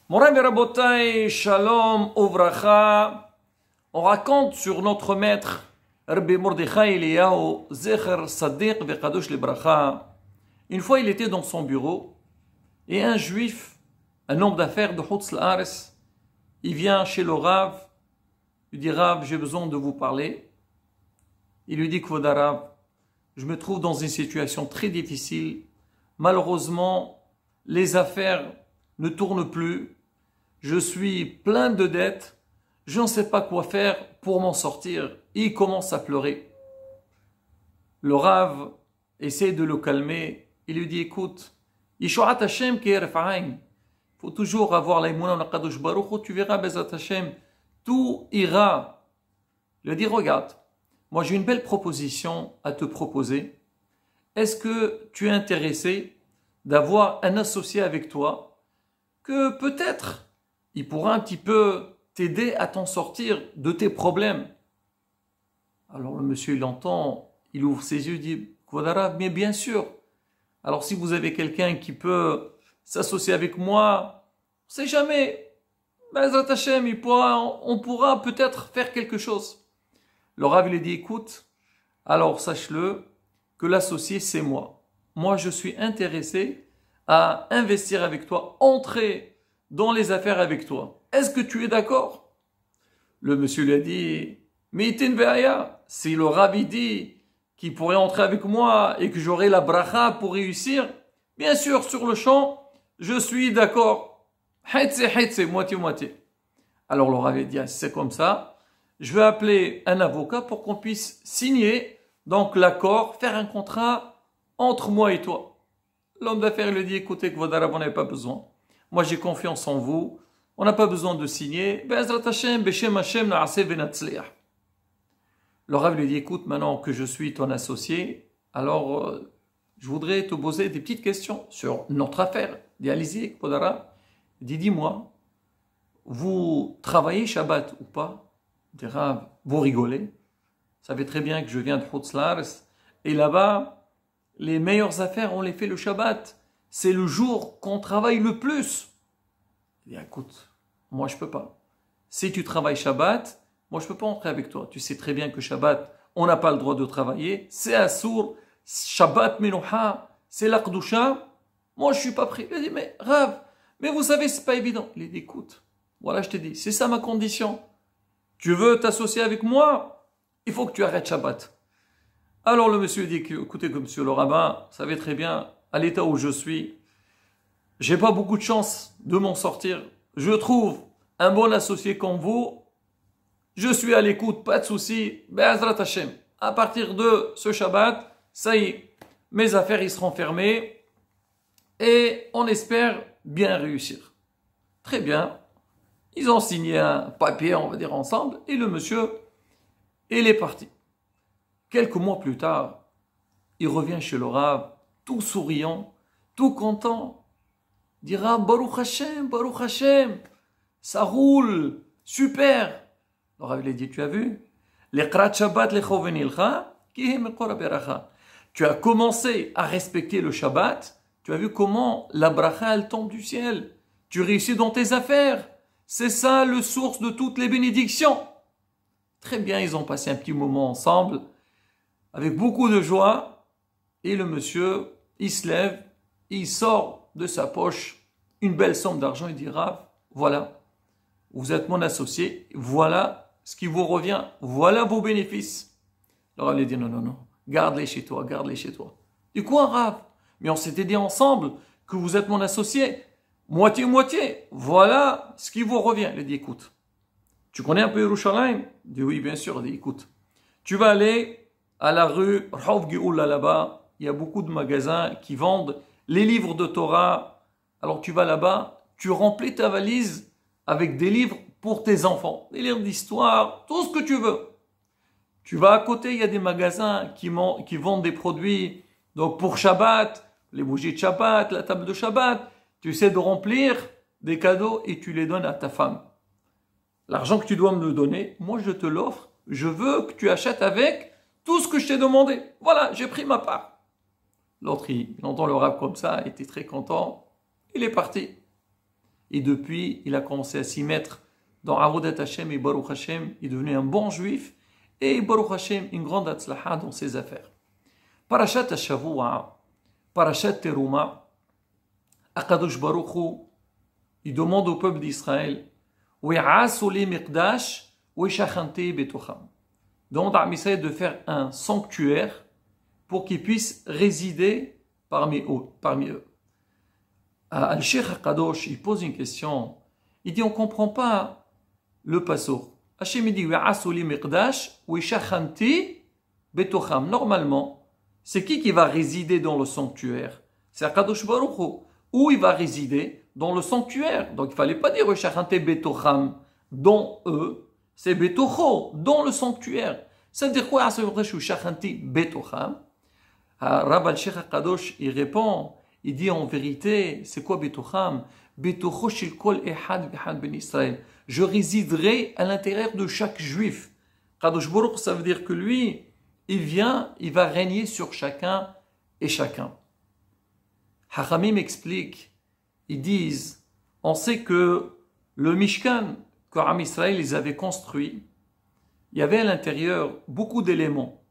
Moray Rabotai, Shalom, Uvracha. On raconte sur notre maître, Rabbi Mordechai Eliyahu, Zecher Sadiq Vekadosh Libracha. Une fois, il était dans son bureau et un juif, un homme d'affaires de Hutz Laaretz, il vient chez le Rav, il dit Rav, j'ai besoin de vous parler. Il lui dit Kvod Rav, je me trouve dans une situation très difficile. Malheureusement, les affaires ne tournent plus. Je suis plein de dettes. Je ne sais pas quoi faire pour m'en sortir. Il commence à pleurer. Le Rav essaie de le calmer. Il lui dit, écoute, Yishuat Hashem ki eref ayn. Il faut toujours avoir l'aïmouna en Akadosh Baruch Hu. Tu verras, Bezat Hashem, tout ira. Il lui dit, regarde, moi j'ai une belle proposition à te proposer. Est-ce que tu es intéressé d'avoir un associé avec toi que peut-être il pourra un petit peu t'aider à t'en sortir de tes problèmes? Alors le monsieur, il entend, il ouvre ses yeux, il dit, Kvod Rav, mais bien sûr. Alors si vous avez quelqu'un qui peut s'associer avec moi, on ne sait jamais, Bezrat Hashem, on pourra peut-être faire quelque chose. Le Rav, il lui dit, écoute, alors sache-le, que l'associé, c'est moi. Moi, je suis intéressé à investir avec toi, entrer dans les affaires avec toi. Est-ce que tu es d'accord? Le monsieur lui a dit, mais itin ve'aya, si le Rabbi dit qu'il pourrait entrer avec moi et que j'aurai la bracha pour réussir, bien sûr, sur le champ, je suis d'accord. Hetze, moitié-moitié. Alors le Rabbi a dit, c'est comme ça, je vais appeler un avocat pour qu'on puisse signer donc l'accord, faire un contrat entre moi et toi. L'homme d'affaires lui dit, écoutez, Kvod Rav, on n'avait pas besoin. Moi, j'ai confiance en vous. On n'a pas besoin de signer. Be'ezrat Hashem, Beshem Hashem, na'aseh v'natzliach. Le Rav lui dit, écoute, maintenant que je suis ton associé, alors je voudrais te poser des petites questions sur notre affaire. Il dit, allez-y, Kvod Rav. Il dit, dis-moi, vous travaillez Shabbat ou pas? Il dit, Rav, vous rigolez. Vous savez très bien que je viens de Hutz Laaretz. Et là-bas, les meilleures affaires, on les fait le Shabbat. C'est le jour qu'on travaille le plus. Il dit, écoute, moi je peux pas. Si tu travailles Shabbat, moi je peux pas entrer avec toi. Tu sais très bien que Shabbat, on n'a pas le droit de travailler. C'est Assour, Shabbat Menuha, c'est l'Aqdusha. Moi je suis pas pris. Il dit, mais Rav, mais vous savez, c'est pas évident. Il dit, écoute, voilà, je te dis, c'est ça ma condition. Tu veux t'associer avec moi? Il faut que tu arrêtes Shabbat. Alors le monsieur dit, écoutez, que monsieur le rabbin, vous savez très bien, à l'état où je suis, j'ai pas beaucoup de chance de m'en sortir. Je trouve un bon associé comme vous. Je suis à l'écoute, pas de souci. Be'ezrat Hashem. À partir de ce Shabbat, ça y est, mes affaires y seront fermées et on espère bien réussir. Très bien. Ils ont signé un papier, on va dire, ensemble et le monsieur, il est parti. Quelques mois plus tard, il revient chez le Rav, tout souriant, tout content. Il dira, Baruch Hashem, ça roule, super. Le Rav lui dit, tu as vu? Tu as commencé à respecter le Shabbat, tu as vu comment la bracha, elle tombe du ciel. Tu réussis dans tes affaires. C'est ça le source de toutes les bénédictions. Très bien, ils ont passé un petit moment ensemble, avec beaucoup de joie, et le monsieur, il se lève, il sort de sa poche une belle somme d'argent, il dit, Rav, voilà, vous êtes mon associé, voilà ce qui vous revient, voilà vos bénéfices. Le Rav lui dit, non, garde-les chez toi, garde-les chez toi. Du quoi, Rav? Mais on s'était dit ensemble que vous êtes mon associé, moitié-moitié, voilà ce qui vous revient. Il dit, écoute, tu connais un peu Yerushalayim? Il dit, oui, bien sûr. Il dit, écoute, tu vas aller à la rue Rav Geoula là-bas, il y a beaucoup de magasins qui vendent les livres de Torah. Alors tu vas là-bas, tu remplis ta valise avec des livres pour tes enfants, des livres d'histoire, tout ce que tu veux. Tu vas à côté, il y a des magasins qui vendent des produits donc pour Shabbat, les bougies de Shabbat, la table de Shabbat. Tu essaies de remplir des cadeaux et tu les donnes à ta femme. L'argent que tu dois me le donner, moi je te l'offre. Je veux que tu achètes avec tout ce que je t'ai demandé. Voilà, j'ai pris ma part. L'autre, il entend le Rav comme ça, il était très content. Il est parti. Et depuis, il a commencé à s'y mettre dans Avodat Hashem et Baruch Hashem, il est devenu un bon juif et Baruch Hashem, une grande atzlaha dans ses affaires. Parashat Hashavua, Parashat Teruma, Akadosh Baruch Hu, il demande au peuple d'Israël, demande à Israël de faire un sanctuaire pour qu'ils puissent résider parmi eux. Al-Sheikh HaKadosh, il pose une question. Il dit, on ne comprend pas le passo. Hachem dit, normalement, c'est qui va résider dans le sanctuaire? C'est HaKadosh Baruch Hu. Où il va résider? Dans le sanctuaire. Donc il ne fallait pas dire Betocham, dans eux. C'est Betocho, dans le sanctuaire. Ça veut dire quoi? Betocham. Rav al-Sheikh HaKadosh, il répond, il dit en vérité, c'est quoi Betocham? Betocho shel kol ehad v'ehad ben Israël. Je résiderai à l'intérieur de chaque juif. Kadosh Baruch, ça veut dire que lui, il va régner sur chacun et chacun. Hachamim explique, ils disent, on sait que le Mishkan, que Am Israël les avait construit, il y avait à l'intérieur beaucoup d'éléments.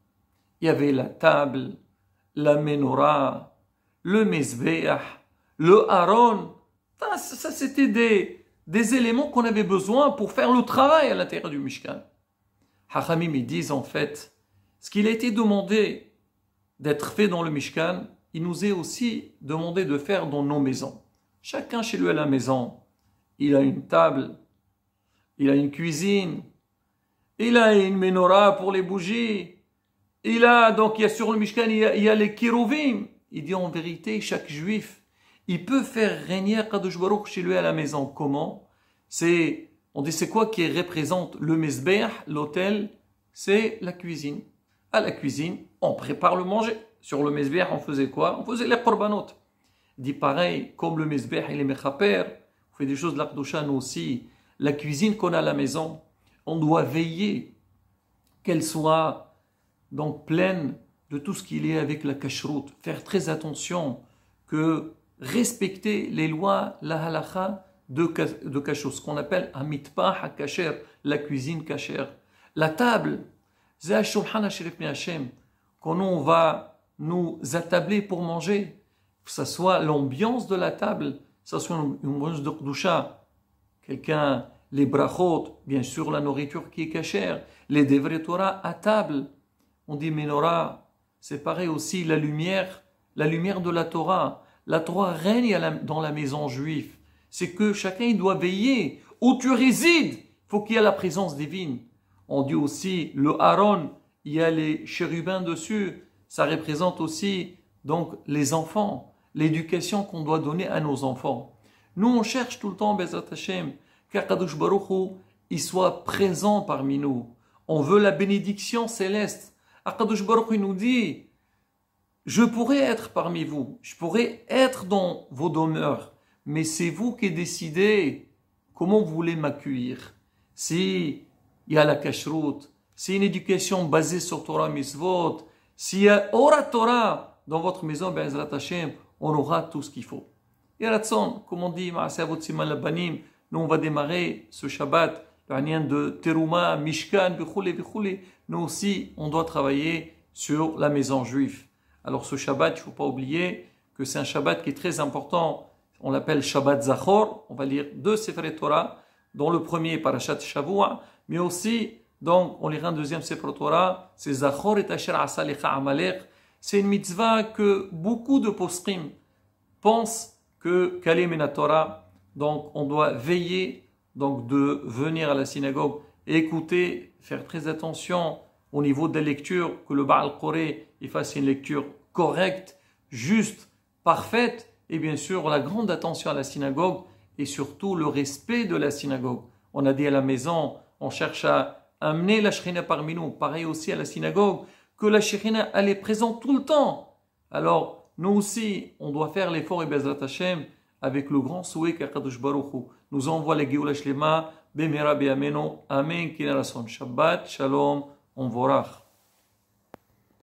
Il y avait la table, la menorah, le mezbeach, le haron. Ça c'était des éléments qu'on avait besoin pour faire le travail à l'intérieur du Mishkan. Hachamim, ils disent en fait, ce qu'il a été demandé d'être fait dans le Mishkan, il nous est aussi demandé de faire dans nos maisons. Chacun chez lui à la maison, il a une table, il a une cuisine, il a une menorah pour les bougies, il y a sur le Mishkan, il y a les kérouvim. Il dit en vérité, chaque juif, il peut faire régner Kadosh Baruch chez lui à la maison. Comment? On dit c'est quoi qui représente le mezbeach, l'autel? C'est la cuisine. À la cuisine, on prépare le manger. Sur le mezbeach, on faisait quoi? On faisait les korbanot. Il dit pareil, comme le mezbeach et les mechaper, on fait des choses de la Kedusha, nous aussi. La cuisine qu'on a à la maison, on doit veiller qu'elle soit donc pleine de tout ce qui est avec la kashrut. Faire très attention que respecter les lois, la halakha de kashrut, ce qu'on appelle un mitpah kasher, la cuisine kasher. La table, c'est un shulchan hashrif mi Hashem, quand on va nous attabler pour manger, que ce soit l'ambiance de la table, que ce soit une ambiance de Kedusha, les brachot, bien sûr la nourriture qui est kasher, les devrei Torah à table. On dit menorah, c'est pareil aussi la lumière de la Torah. La Torah règne dans la maison juive. C'est que chacun il doit veiller. Où tu résides, il faut qu'il y ait la présence divine. On dit aussi le Aaron, il y a les chérubins dessus. Ça représente aussi donc les enfants, l'éducation qu'on doit donner à nos enfants. Nous on cherche tout le temps Bezrat Hashem, qu'Akadosh Baruch Hu, il soit présent parmi nous. On veut la bénédiction céleste. Akadosh Baruch Hu nous dit, je pourrais être parmi vous, je pourrais être dans vos demeures, mais c'est vous qui décidez comment vous voulez m'accueillir. Si il y a la kashrut, si une éducation basée sur Torah Mitzvot, s'il y a Ora Torah dans votre maison, Be'ezrat Hashem, on aura tout ce qu'il faut. Et Ratson, comme on dit, Ma'aseh Siman Labanim, nous on va démarrer ce Shabbat, le de Teruma, Mishkan, Bichoulé. Nous aussi, on doit travailler sur la maison juive. Alors ce Shabbat, il ne faut pas oublier que c'est un Shabbat qui est très important. On l'appelle Shabbat Zachor. On va lire 2 Sefer Torah, dont le premier est Parashat Shavua, mais aussi, donc, on lira un deuxième Sefer Torah, c'est Zachor et Asher Asa Lecha Amalek. C'est une mitzvah que beaucoup de poskim pensent qu'elle est Mena Torah. Donc, on doit veiller donc de venir à la synagogue, écouter, faire très attention au niveau des lectures, que le Baal Koré fasse une lecture correcte, juste, parfaite, et bien sûr la grande attention à la synagogue et surtout le respect de la synagogue. On a dit à la maison, on cherche à amener la Shekhinah parmi nous, pareil aussi à la synagogue, que la Shekhinah elle est présente tout le temps. Alors nous aussi, on doit faire l'effort et Bezrat Hashem avec le grand souhait qu'Akadosh Baruch Hu nous envoie les Géoula Shlema, Bemera Be'ameno, Amen, Kinarason, Shabbat, Shalom, on vorach.